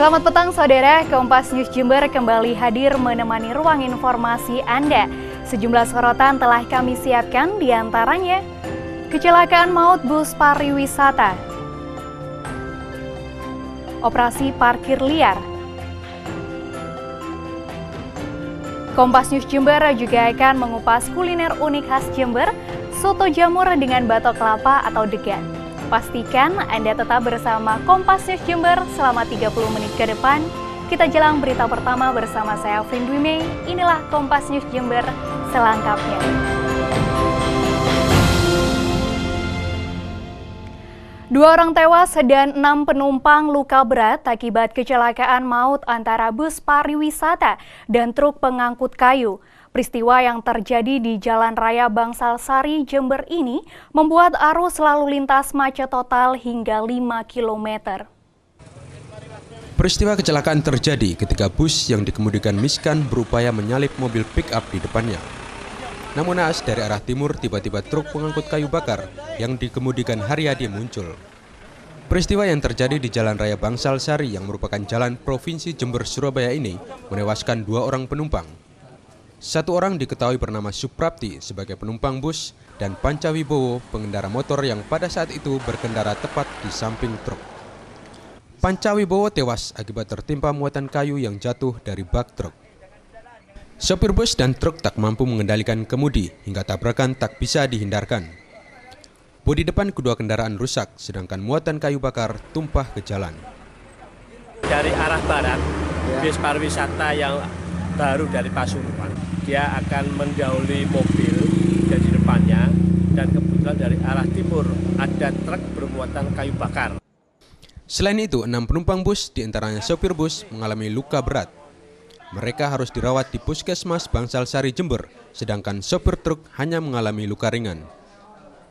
Selamat petang saudara, Kompas News Jember kembali hadir menemani ruang informasi Anda. Sejumlah sorotan telah kami siapkan, diantaranya kecelakaan maut bus pariwisata, operasi parkir liar. Kompas News Jember juga akan mengupas kuliner unik khas Jember, soto jamur dengan batok kelapa atau degan. Pastikan Anda tetap bersama Kompas News Jember selama 30 menit ke depan. Kita jelang berita pertama bersama saya Afrin Dwi Mei. Inilah Kompas News Jember selengkapnya. Dua orang tewas dan 6 penumpang luka berat akibat kecelakaan maut antara bus pariwisata dan truk pengangkut kayu. Peristiwa yang terjadi di Jalan Raya Bangsal Sari, Jember ini membuat arus lalu lintas macet total hingga 5 km. Peristiwa kecelakaan terjadi ketika bus yang dikemudikan Miskan berupaya menyalip mobil pick-up di depannya. Namun naas dari arah timur tiba-tiba truk pengangkut kayu bakar yang dikemudikan Haryadi muncul. Peristiwa yang terjadi di Jalan Raya Bangsal Sari yang merupakan jalan Provinsi Jember Surabaya ini menewaskan 2 orang penumpang. 1 orang diketahui bernama Suprapti sebagai penumpang bus dan Pancawibowo pengendara motor yang pada saat itu berkendara tepat di samping truk. Pancawibowo tewas akibat tertimpa muatan kayu yang jatuh dari bak truk. Sopir bus dan truk tak mampu mengendalikan kemudi hingga tabrakan tak bisa dihindarkan. Bodi depan kedua kendaraan rusak sedangkan muatan kayu bakar tumpah ke jalan. Dari arah barat, bus pariwisata yang baru dari Pasuruan, dia akan mendahului mobil dari depannya dan kebetulan dari arah timur ada truk bermuatan kayu bakar. Selain itu, 6 penumpang bus diantaranya sopir bus mengalami luka berat. Mereka harus dirawat di Puskesmas Bangsal Sari Jember, sedangkan sopir truk hanya mengalami luka ringan.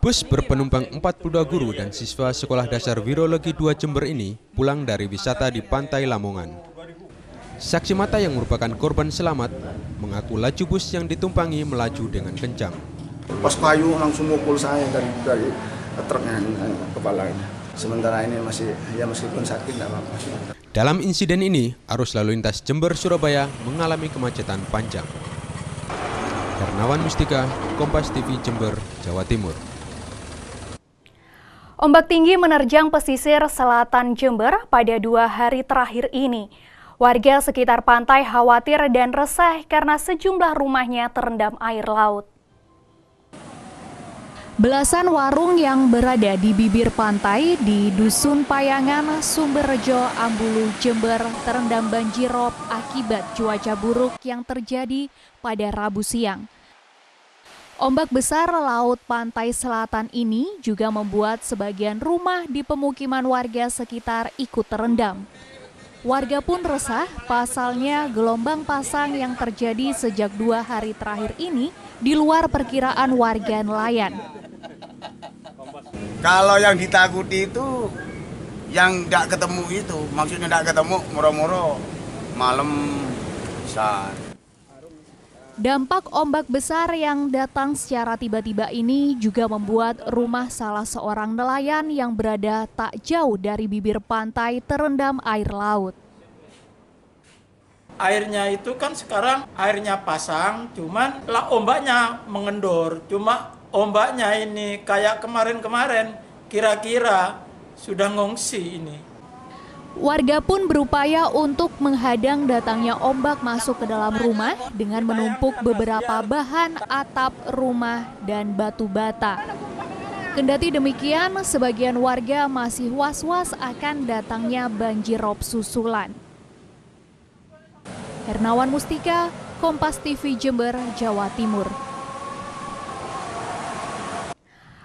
Bus berpenumpang 42 guru dan siswa Sekolah Dasar Wirologi 2 Jember ini pulang dari wisata di Pantai Lamongan. Saksi mata yang merupakan korban selamat mengaku laju bus yang ditumpangi melaju dengan kencang. Pas kayu langsung mukul saya dari truknya kepalanya. Sementara ini meskipun sakit tidak apa-apa. Dalam insiden ini, arus lalu lintas Jember Surabaya mengalami kemacetan panjang. Hernawan Mustika, Kompas TV Jember, Jawa Timur. Ombak tinggi menerjang pesisir selatan Jember pada 2 hari terakhir ini. Warga sekitar pantai khawatir dan resah karena sejumlah rumahnya terendam air laut. Belasan warung yang berada di bibir pantai di Dusun Payangan, Sumberjo, Ambulu, Jember terendam banjir rob akibat cuaca buruk yang terjadi pada Rabu siang. Ombak besar laut pantai selatan ini juga membuat sebagian rumah di pemukiman warga sekitar ikut terendam. Warga pun resah, pasalnya gelombang pasang yang terjadi sejak 2 hari terakhir ini di luar perkiraan warga nelayan. Kalau yang ditakuti itu yang tidak ketemu itu, maksudnya tidak ketemu moro-moro malam besar. Dampak ombak besar yang datang secara tiba-tiba ini juga membuat rumah salah seorang nelayan yang berada tak jauh dari bibir pantai terendam air laut. Airnya itu kan sekarang airnya pasang, cuman lah ombaknya mengendor. Cuma ombaknya ini kayak kemarin-kemarin, kira-kira sudah ngungsi ini. Warga pun berupaya untuk menghadang datangnya ombak masuk ke dalam rumah dengan menumpuk beberapa bahan atap rumah dan batu bata. Kendati demikian, sebagian warga masih was-was akan datangnya banjir rob susulan. Hernawan Mustika, Kompas TV Jember, Jawa Timur.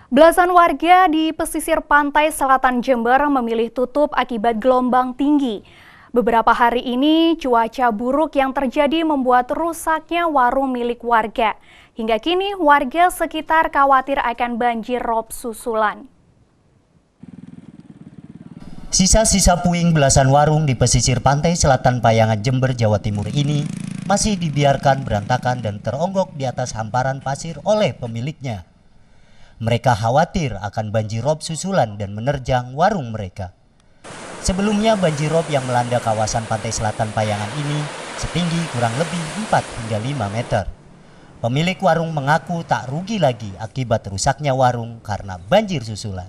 Belasan warga di pesisir pantai selatan Jember memilih tutup akibat gelombang tinggi. Beberapa hari ini cuaca buruk yang terjadi membuat rusaknya warung milik warga. Hingga kini warga sekitar khawatir akan banjir rob susulan. Sisa-sisa puing belasan warung di pesisir pantai selatan Payangan Jember, Jawa Timur ini masih dibiarkan berantakan dan teronggok di atas hamparan pasir oleh pemiliknya. Mereka khawatir akan banjir rob susulan dan menerjang warung mereka. Sebelumnya banjirop yang melanda kawasan pantai selatan Payangan ini setinggi kurang lebih 4 hingga 5 meter. Pemilik warung mengaku tak rugi lagi akibat rusaknya warung karena banjir susulan.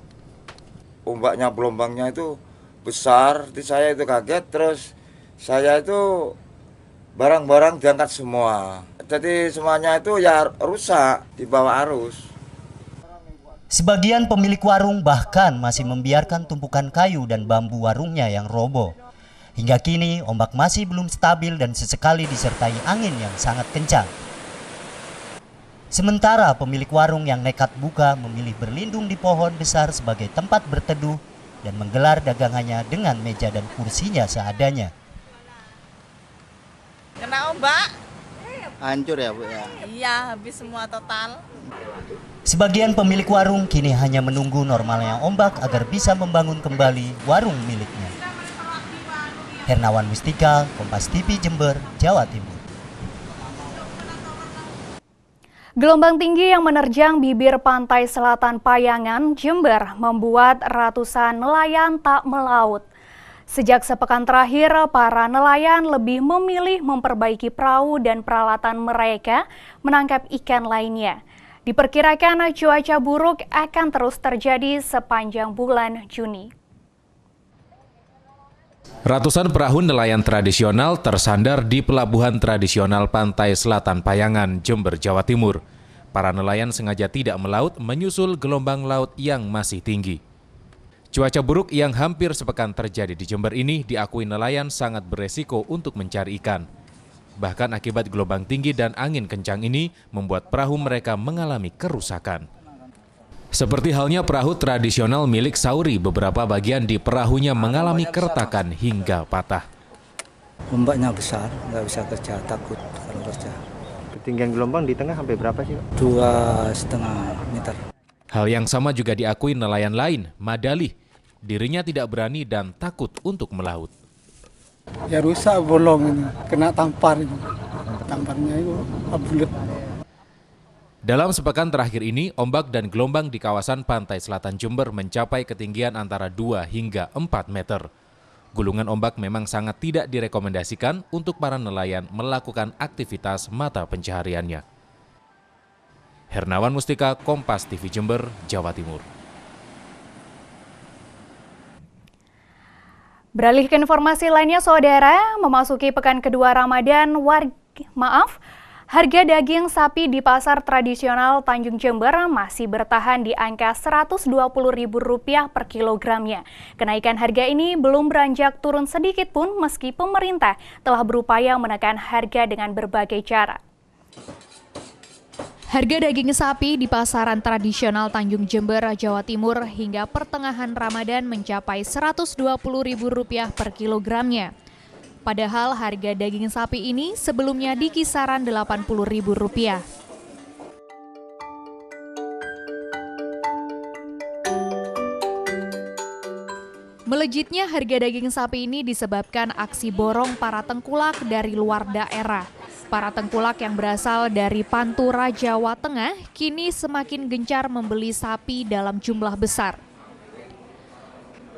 Ombaknya, gelombangnya itu besar, saya itu kaget, terus saya itu barang-barang diangkat semua. Jadi semuanya itu ya rusak di bawah arus. Sebagian pemilik warung bahkan masih membiarkan tumpukan kayu dan bambu warungnya yang roboh. Hingga kini ombak masih belum stabil dan sesekali disertai angin yang sangat kencang. Sementara pemilik warung yang nekat buka memilih berlindung di pohon besar sebagai tempat berteduh dan menggelar dagangannya dengan meja dan kursinya seadanya. Kena ombak? Hancur ya Bu ya? Iya, habis semua total. Sebagian pemilik warung kini hanya menunggu normalnya ombak agar bisa membangun kembali warung miliknya. Hernawan Mustika, Kompas TV Jember, Jawa Timur. Gelombang tinggi yang menerjang bibir pantai selatan Payangan, Jember membuat ratusan nelayan tak melaut. Sejak sepekan terakhir, para nelayan lebih memilih memperbaiki perahu dan peralatan mereka menangkap ikan lainnya. Diperkirakan cuaca buruk akan terus terjadi sepanjang bulan Juni. Ratusan perahu nelayan tradisional tersandar di pelabuhan tradisional pantai selatan Payangan, Jember, Jawa Timur. Para nelayan sengaja tidak melaut menyusul gelombang laut yang masih tinggi. Cuaca buruk yang hampir sepekan terjadi di Jember ini diakui nelayan sangat beresiko untuk mencari ikan. Bahkan akibat gelombang tinggi dan angin kencang ini membuat perahu mereka mengalami kerusakan. Seperti halnya perahu tradisional milik Sauri, beberapa bagian di perahunya mengalami keretakan hingga patah. Ombaknya besar, nggak bisa kerja, takut kalau kerja. Ketinggian gelombang di tengah sampai berapa sih, Pak? 2,5 meter. Hal yang sama juga diakui nelayan lain, Madali. Dirinya tidak berani dan takut untuk melaut. Ya rusak, bolong ini, kena tampar ini. Tamparnya itu bulat. Dalam sepekan terakhir ini, ombak dan gelombang di kawasan pantai selatan Jember mencapai ketinggian antara 2 hingga 4 meter. Gulungan ombak memang sangat tidak direkomendasikan untuk para nelayan melakukan aktivitas mata pencahariannya. Hernawan Mustika, Kompas TV Jember, Jawa Timur. Beralih ke informasi lainnya, saudara, memasuki pekan kedua Ramadan, harga daging sapi di pasar tradisional Tanjung Jember masih bertahan di angka Rp120.000 per kilogramnya. Kenaikan harga ini belum beranjak turun sedikit pun meski pemerintah telah berupaya menekan harga dengan berbagai cara. Harga daging sapi di pasaran tradisional Tanjung Jember, Jawa Timur hingga pertengahan Ramadan mencapai Rp120.000 per kilogramnya. Padahal harga daging sapi ini sebelumnya di kisaran Rp80.000. Melejitnya harga daging sapi ini disebabkan aksi borong para tengkulak dari luar daerah. Para tengkulak yang berasal dari Pantura, Jawa Tengah kini semakin gencar membeli sapi dalam jumlah besar.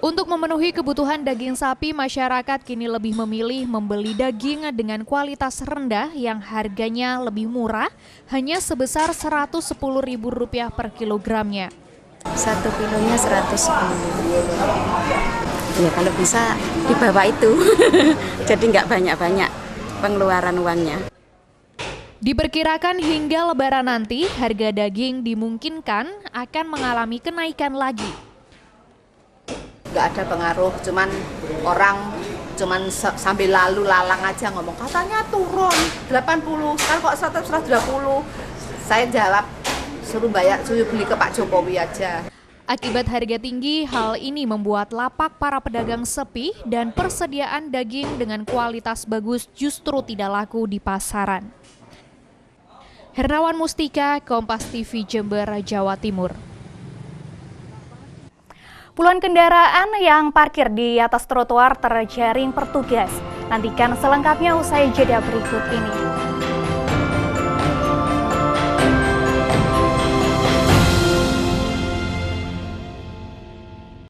Untuk memenuhi kebutuhan daging sapi, masyarakat kini lebih memilih membeli daging dengan kualitas rendah yang harganya lebih murah, hanya sebesar Rp110.000 per kilogramnya. 1 kilonya 110. Ya kalau bisa di bawah itu, jadi nggak banyak-banyak pengeluaran uangnya. Diperkirakan hingga Lebaran nanti, harga daging dimungkinkan akan mengalami kenaikan lagi. Nggak ada pengaruh, cuman orang sambil lalu lalang aja ngomong katanya turun 80, sekarang kok 120. Saya jawab suruh beli ke Pak Jokowi aja. Akibat harga tinggi, hal ini membuat lapak para pedagang sepi dan persediaan daging dengan kualitas bagus justru tidak laku di pasaran. Hernawan Mustika, Kompas TV Jember, Jawa Timur. Puluhan kendaraan yang parkir di atas trotoar terjaring petugas. Nantikan selengkapnya usai jeda berikut ini.